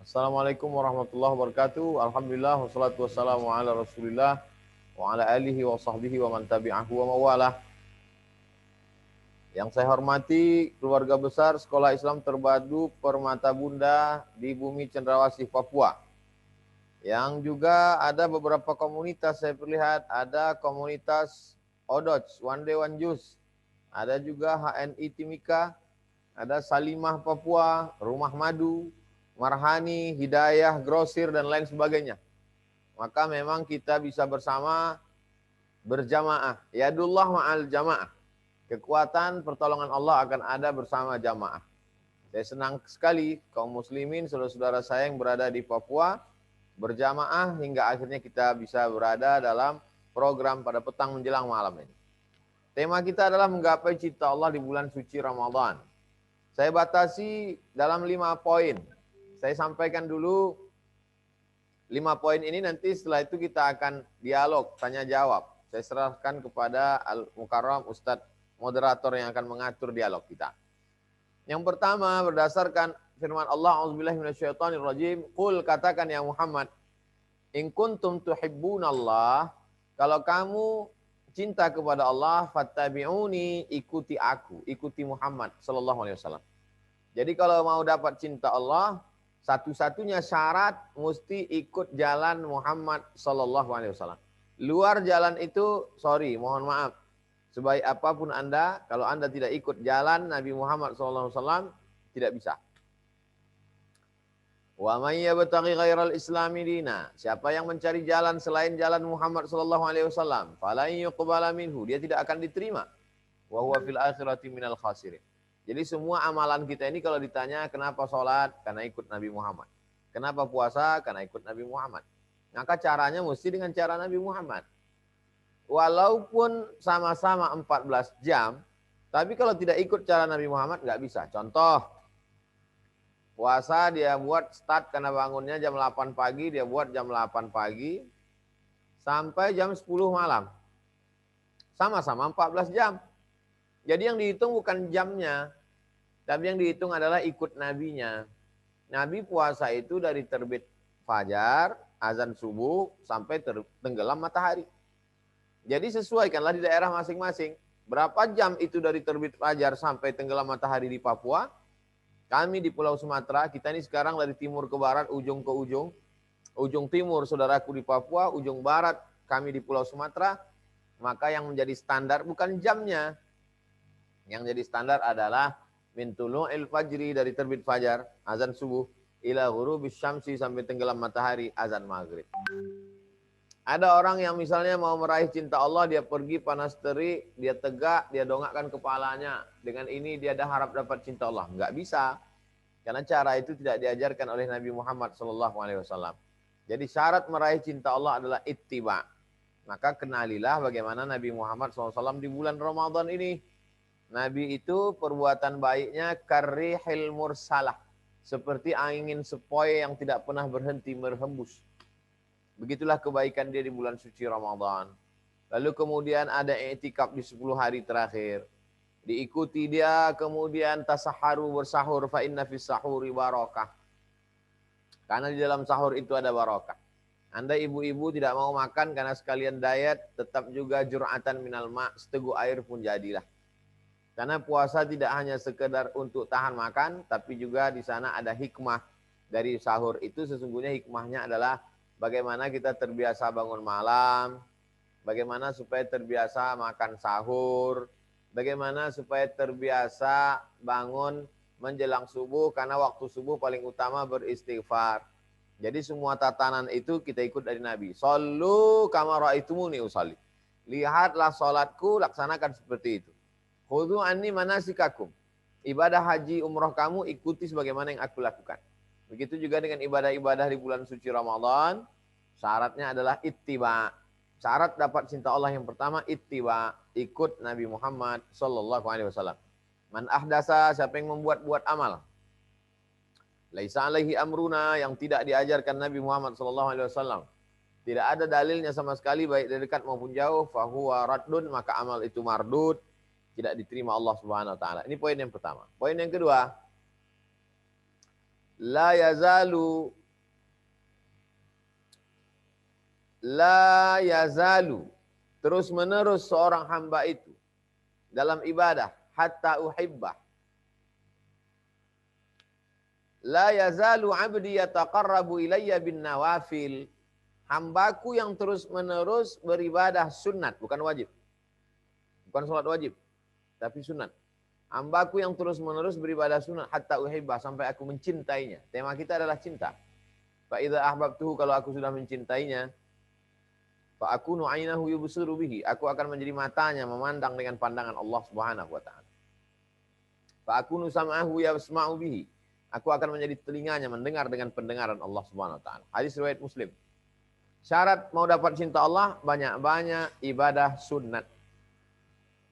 Assalamualaikum warahmatullahi wabarakatuh. Alhamdulillah wassalatu wassalamu ala Rasulillah wa ala alihi wa sahbihi wa man tabi'ahu wa mawalah. Yang saya hormati keluarga besar Sekolah Islam Terpadu Permata Bunda di Bumi Cendrawasih, Papua. Yang juga ada beberapa komunitas saya perlihat, ada komunitas Odoc, One Day One Juice, ada juga HNI Timika, ada Salimah Papua, Rumah Madu, Marhani, Hidayah, Grosir, dan lain sebagainya. Maka memang kita bisa bersama berjamaah. Yadullah ma'al jamaah. Kekuatan pertolongan Allah akan ada bersama jamaah. Saya senang sekali kaum muslimin, saudara-saudara saya yang berada di Papua, berjamaah hingga akhirnya kita bisa berada dalam program pada petang menjelang malam ini. Tema kita adalah menggapai cita Allah di bulan suci Ramadan. Saya batasi dalam 5 poin. Saya sampaikan dulu 5 poin ini, nanti setelah itu kita akan dialog, tanya jawab. Saya serahkan kepada Al-Mukarram Ustadz moderator yang akan mengatur dialog kita. Yang pertama berdasarkan firman Allah, A'udzubillahi minasyaitonirrajim, qul, katakan ya Muhammad, in kuntum tuhibbunallah, kalau kamu cinta kepada Allah, fattabi'uni, ikuti aku, ikuti Muhammad sallallahu alaihi wasallam. Jadi kalau mau dapat cinta Allah, satu-satunya syarat mesti ikut jalan Muhammad sallallahu alaihi wasallam. Luar jalan itu, mohon maaf. Sebaik apapun Anda, kalau Anda tidak ikut jalan Nabi Muhammad sallallahu alaihi wasallam, tidak bisa. Wa may yabtaghi ghairal islami dina, siapa yang mencari jalan selain jalan Muhammad sallallahu alaihi wasallam, falan yuqbala minhu, dia tidak akan diterima. Wa huwa fil akhirati minal khasirin. Jadi semua amalan kita ini kalau ditanya kenapa sholat, karena ikut Nabi Muhammad. Kenapa puasa, karena ikut Nabi Muhammad. Maka caranya mesti dengan cara Nabi Muhammad. Walaupun sama-sama 14 jam, tapi kalau tidak ikut cara Nabi Muhammad nggak bisa. Contoh, puasa dia buat start karena bangunnya jam 8 pagi, dia buat jam 8 pagi sampai jam 10 malam. Sama-sama 14 jam. Jadi yang dihitung bukan jamnya, tapi yang dihitung adalah ikut nabinya. Nabi puasa itu dari terbit fajar, azan subuh, sampai tenggelam matahari. Jadi sesuaikanlah di daerah masing-masing. Berapa jam itu dari terbit fajar sampai tenggelam matahari di Papua? Kami di Pulau Sumatera, kita ini sekarang dari timur ke barat, ujung ke ujung. Ujung timur saudaraku di Papua, ujung barat kami di Pulau Sumatera. Maka yang menjadi standar bukan jamnya. Yang jadi standar adalah min tulu'il fajri, dari terbit fajar, azan subuh, ila ghurubis syamsi, sampai tenggelam matahari, azan maghrib. Ada orang yang misalnya mau meraih cinta Allah, dia pergi panas terik, dia tegak, dia dongakkan kepalanya. Dengan ini dia ada harap dapat cinta Allah. Enggak bisa. Karena cara itu tidak diajarkan oleh Nabi Muhammad SAW. Jadi syarat meraih cinta Allah adalah ittiba. Maka kenalilah bagaimana Nabi Muhammad SAW di bulan Ramadan ini. Nabi itu perbuatan baiknya karrihil mursalah, seperti angin sepoi yang tidak pernah berhenti berhembus. Begitulah kebaikan dia di bulan suci Ramadan. Lalu kemudian ada i'tikaf di 10 hari terakhir. Diikuti dia kemudian tasaharu, bersahur, fa inna fis sahuri barakah. Karena di dalam sahur itu ada barakah. Anda ibu-ibu tidak mau makan karena sekalian diet, tetap juga jur'atan minal ma', seteguk air pun jadilah. Karena puasa tidak hanya sekedar untuk tahan makan, tapi juga di sana ada hikmah dari sahur itu. Sesungguhnya hikmahnya adalah bagaimana kita terbiasa bangun malam, bagaimana supaya terbiasa makan sahur, bagaimana supaya terbiasa bangun menjelang subuh, karena waktu subuh paling utama beristighfar. Jadi semua tatanan itu kita ikut dari Nabi. Sallu kama ra'aitumuni usalli. Lihatlah salatku, laksanakan seperti itu. Khudhu anni manasikakum. Ibadah haji umroh kamu ikuti sebagaimana yang aku lakukan. Begitu juga dengan ibadah-ibadah di bulan suci Ramadan. Syaratnya adalah ittiba. Syarat dapat cinta Allah yang pertama ittiba, ikut Nabi Muhammad sallallahu alaihi wasallam. Man ahdasa, siapa yang membuat-buat amal. Laisa alaihi amruna, yang tidak diajarkan Nabi Muhammad sallallahu alaihi wasallam. Tidak ada dalilnya sama sekali baik dari dekat maupun jauh, fahuwa raddun, maka amal itu mardud, tidak diterima Allah Subhanahu wa taala. Ini poin yang pertama. Poin yang kedua, La yazalu la yazalu terus menerus seorang hamba itu dalam ibadah hatta uhibbah. La yazalu abdi yataqarrabu ilayya bin nawafil. Hambaku yang terus menerus beribadah sunat, bukan wajib. Bukan sholat wajib, tapi sunat. Hambaku yang terus menerus beribadah sunat hatta uhibbah, sampai aku mencintainya. Tema kita adalah cinta. Fa idza ahbabtuhu, kalau aku sudah mencintainya, fa akunu ainahu yubsiru bihi, aku akan menjadi matanya memandang dengan pandangan Allah Subhanahu wa taala. Fa akunu sam'ahu yasma'u bihi, aku akan menjadi telinganya mendengar dengan pendengaran Allah Subhanahu wa taala. Hadis riwayat Muslim. Syarat mau dapat cinta Allah, banyak-banyak ibadah sunat.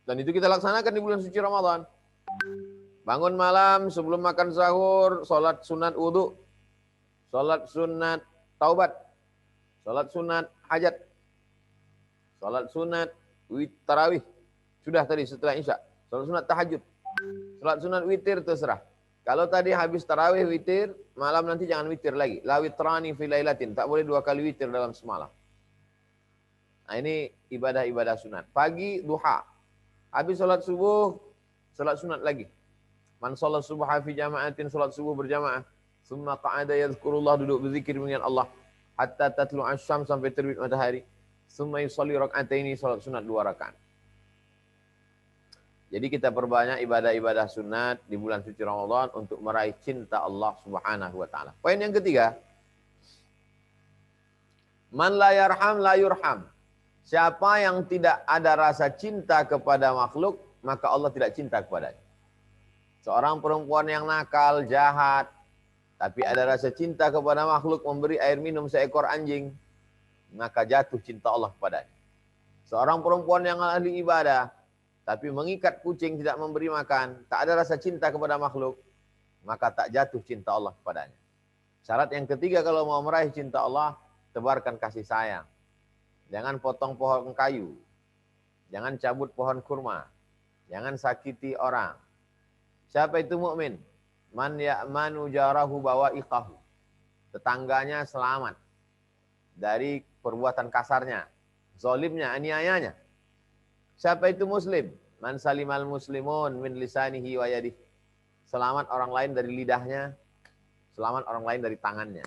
Dan itu kita laksanakan di bulan suci Ramadan. Bangun malam sebelum makan sahur, sholat sunat wudhu, sholat sunat taubat, sholat sunat hajat, sholat sunat tarawih. Sudah tadi setelah isya. Sholat sunat tahajud, sholat sunat witir terserah. Kalau tadi habis tarawih witir, malam nanti jangan witir lagi. La witrani fi lailatin, tak boleh 2 kali witir dalam semalam. Nah ini ibadah-ibadah sunat. Pagi duha, habis sholat subuh, sholat sunat lagi. Man sholat subuh fi jama'atin, sholat subuh berjamaah. Summa qa'ada yadhkurullah, duduk berzikir dengan Allah. Hatta tatlu asyam, sampai terbit matahari. Summa yusalli rak'ataini, sholat sunat 2 rakaat. Jadi kita perbanyak ibadah-ibadah sunat di bulan suci Ramadan untuk meraih cinta Allah Subhanahu wa taala. Poin yang ketiga, man la yarham la yurham. Siapa yang tidak ada rasa cinta kepada makhluk, maka Allah tidak cinta kepadanya. Seorang perempuan yang nakal, jahat, tapi ada rasa cinta kepada makhluk, memberi air minum seekor anjing, maka jatuh cinta Allah kepadanya. Seorang perempuan yang ahli ibadah, tapi mengikat kucing, tidak memberi makan, tak ada rasa cinta kepada makhluk, maka tak jatuh cinta Allah kepadanya. Syarat yang ketiga kalau mau meraih cinta Allah, tebarkan kasih sayang. Jangan potong pohon kayu, jangan cabut pohon kurma, jangan sakiti orang. Siapa itu mukmin? Man ya'manu jarahu bawa'iqahu. Tetangganya selamat dari perbuatan kasarnya, zalimnya, aniayanya. Siapa itu muslim? Man salimal muslimun min lisanihi wa yadihi. Selamat orang lain dari lidahnya, selamat orang lain dari tangannya.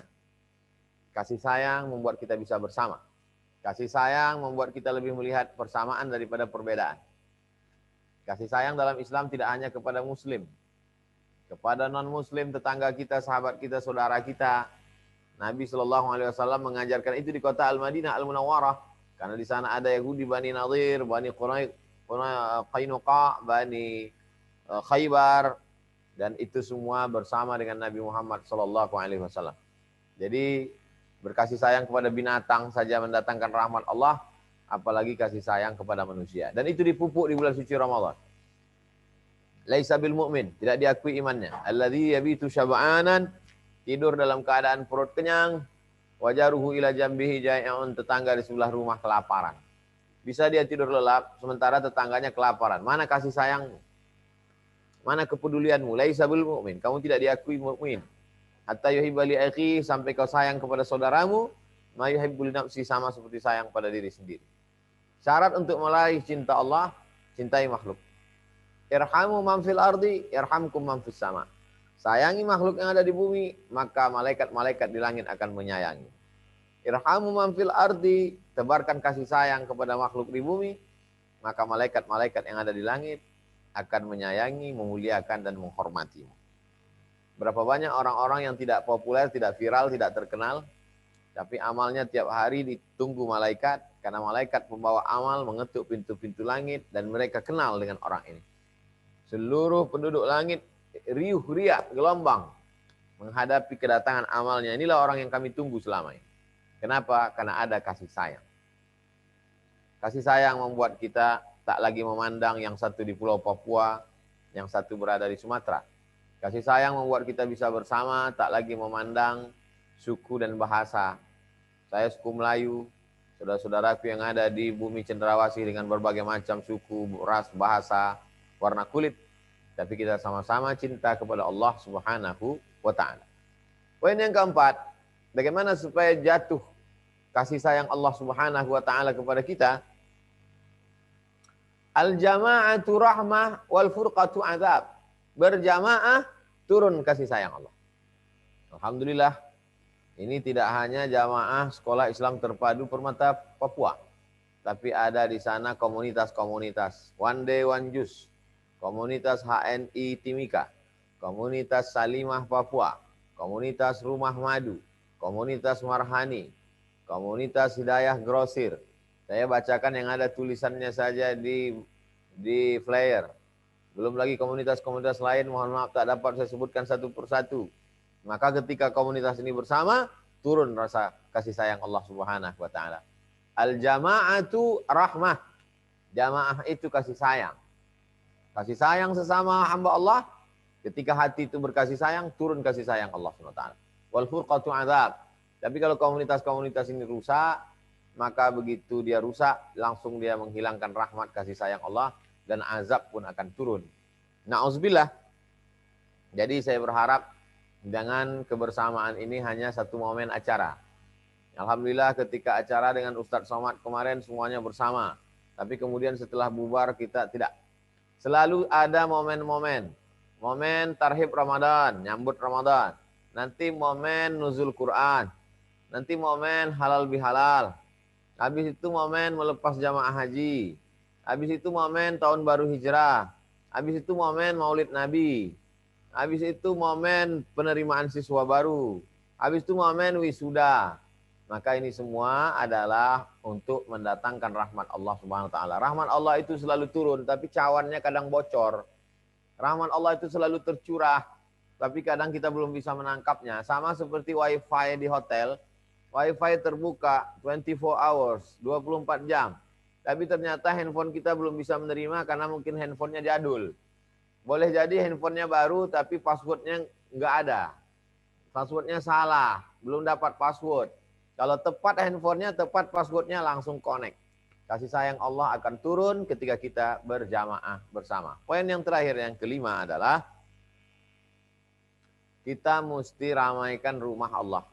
Kasih sayang membuat kita bisa bersama. Kasih sayang membuat kita lebih melihat persamaan daripada perbedaan. Kasih sayang dalam Islam tidak hanya kepada muslim, kepada non-muslim, tetangga kita, sahabat kita, saudara kita. Nabi SAW mengajarkan itu di kota Al-Madinah Al-Munawwarah. Karena di sana ada Yahudi, Bani Nadir, Bani Qainuqa, Bani Khaybar, dan itu semua bersama dengan Nabi Muhammad SAW. Jadi berkasih sayang kepada binatang saja mendatangkan rahmat Allah, apalagi kasih sayang kepada manusia. Dan itu dipupuk di bulan suci Ramadan. Laisa bil mu'min, tidak diakui imannya. Alladzi yabitu syab'anan, tidur dalam keadaan perut kenyang. Wajaruhu ila jambihi jai'un, tetangga di sebelah rumah kelaparan. Bisa dia tidur lelap, sementara tetangganya kelaparan. Mana kasih sayangmu? Mana kepedulianmu? Laisa bil mu'min, kamu tidak diakui mukmin. Hatta yuhibba li akhi, sampai kau sayang kepada saudaramu, ma yuhibbu li nafsi, sama seperti sayang pada diri sendiri. Syarat untuk meraih cinta Allah, cintai makhluk. Irhamu man fil ardi, irhamkum man fis sama. Sayangi makhluk yang ada di bumi, maka malaikat-malaikat di langit akan menyayangi. Irhamu man fil ardi, tebarkan kasih sayang kepada makhluk di bumi, maka malaikat-malaikat yang ada di langit akan menyayangi, memuliakan, dan menghormatimu. Berapa banyak orang-orang yang tidak populer, tidak viral, tidak terkenal, tapi amalnya tiap hari ditunggu malaikat, karena malaikat pembawa amal mengetuk pintu-pintu langit, dan mereka kenal dengan orang ini. Seluruh penduduk langit riuh riak gelombang menghadapi kedatangan amalnya. Inilah orang yang kami tunggu selama ini. Kenapa? Karena ada kasih sayang. Kasih sayang membuat kita tak lagi memandang yang satu di Pulau Papua, yang satu berada di Sumatera. Kasih sayang membuat kita bisa bersama, tak lagi memandang suku dan bahasa. Saya suku Melayu, saudara-saudaraku yang ada di bumi Cendrawasih dengan berbagai macam suku, ras, bahasa, warna kulit. Tapi kita sama-sama cinta kepada Allah Subhanahu wa ta'ala. Poin yang keempat, bagaimana supaya jatuh kasih sayang Allah Subhanahu wa taala kepada kita? Al-jama'atu rahmah wal furqatu azab. Berjamaah turun kasih sayang Allah. Alhamdulillah, ini tidak hanya jamaah sekolah Islam terpadu Permata Papua, tapi ada di sana komunitas-komunitas One Day One Juice, komunitas HNI Timika, komunitas Salimah Papua, komunitas Rumah Madu, komunitas Marhani, komunitas Hidayah Grosir. Saya bacakan yang ada tulisannya saja di flyer. Belum lagi komunitas-komunitas lain, mohon maaf tak dapat saya sebutkan satu persatu. Maka ketika komunitas ini bersama, turun rasa kasih sayang Allah Subhanahu wa taala. Al-jama'atu rahmah. Jamaah itu kasih sayang. Kasih sayang sesama hamba Allah. Ketika hati itu berkasih sayang, turun kasih sayang Allah Subhanahu wa taala. Wal furqatu azab. Tapi kalau komunitas-komunitas ini rusak, maka begitu dia rusak, langsung dia menghilangkan rahmat kasih sayang Allah dan azab pun akan turun. Na'udzubillah. Jadi saya berharap dengan kebersamaan ini hanya satu momen acara. Alhamdulillah ketika acara dengan Ustadz Somad kemarin semuanya bersama. Tapi kemudian setelah bubar kita tidak. Selalu ada momen-momen. Momen tarhib Ramadan, nyambut Ramadan. Nanti momen nuzul Quran. Nanti momen halal bihalal. Habis itu momen melepas jamaah haji. Habis itu momen tahun baru hijrah. Habis itu momen maulid Nabi. Habis itu momen penerimaan siswa baru. Habis itu momen wisuda. Maka ini semua adalah untuk mendatangkan rahmat Allah Subhanahu wa taala. Rahmat Allah itu selalu turun, tapi cawannya kadang bocor. Rahmat Allah itu selalu tercurah, tapi kadang kita belum bisa menangkapnya. Sama seperti wifi di hotel. Wifi terbuka 24 hours, 24 jam. Tapi ternyata handphone kita belum bisa menerima karena mungkin handphonenya jadul. Boleh jadi handphonenya baru tapi passwordnya nggak ada. Passwordnya salah, belum dapat password. Kalau tepat handphonenya, tepat passwordnya langsung connect. Kasih sayang Allah akan turun ketika kita berjamaah bersama. Poin yang terakhir, yang kelima adalah kita mesti ramaikan rumah Allah.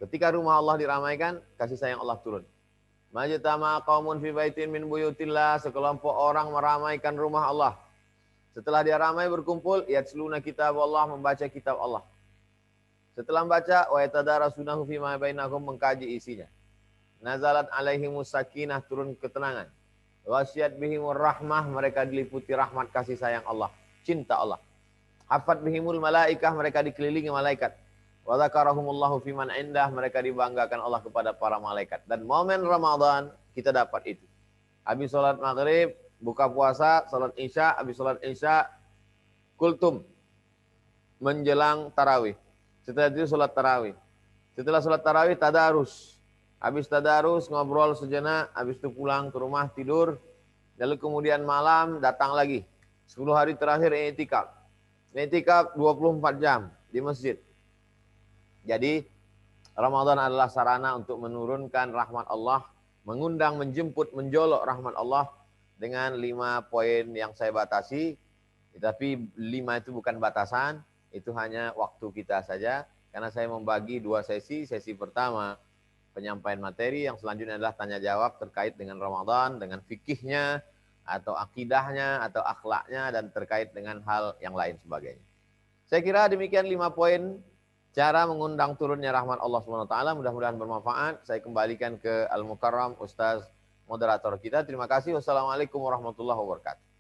Ketika rumah Allah diramaikan, kasih sayang Allah turun. Majtama qaumun fi baitin min buyutillah, sekelompok orang meramaikan rumah Allah. Setelah dia ramai berkumpul, yatsluna kitab Allah, membaca kitab Allah. Setelah membaca, wa yatadarasunahu fima bainahum, mengkaji isinya. Nazalat alaihimus sakinah, turun ketenangan. Wasyat bihimur rahmah, mereka diliputi rahmat kasih sayang Allah, cinta Allah. Hafat bihimul malaikah, mereka dikelilingi malaikat. Wa dzakarahumullahu fiman indah, mereka dibanggakan Allah kepada para malaikat. Dan momen Ramadan kita dapat itu. Habis sholat maghrib, buka puasa, sholat isya, habis sholat isya, kultum, menjelang tarawih. Setelah itu sholat tarawih. Setelah sholat tarawih, tadarus. Habis tadarus, ngobrol sejenak, habis itu pulang ke rumah, tidur. Lalu kemudian malam, datang lagi. 10 hari terakhir i'tikaf. I'tikaf 24 jam di masjid. Jadi, Ramadan adalah sarana untuk menurunkan rahmat Allah, mengundang, menjemput, menjolok rahmat Allah, dengan 5 poin yang saya batasi. Tapi 5 itu bukan batasan, itu hanya waktu kita saja. Karena saya membagi 2 sesi. Sesi pertama penyampaian materi, yang selanjutnya adalah tanya jawab terkait dengan Ramadan, dengan fikihnya, atau akidahnya, atau akhlaknya, dan terkait dengan hal yang lain sebagainya. Saya kira demikian 5 poin cara mengundang turunnya rahmat Allah SWT. Mudah-mudahan bermanfaat. Saya kembalikan ke Al-Mukarram, Ustaz moderator kita. Terima kasih. Wassalamualaikum warahmatullahi wabarakatuh.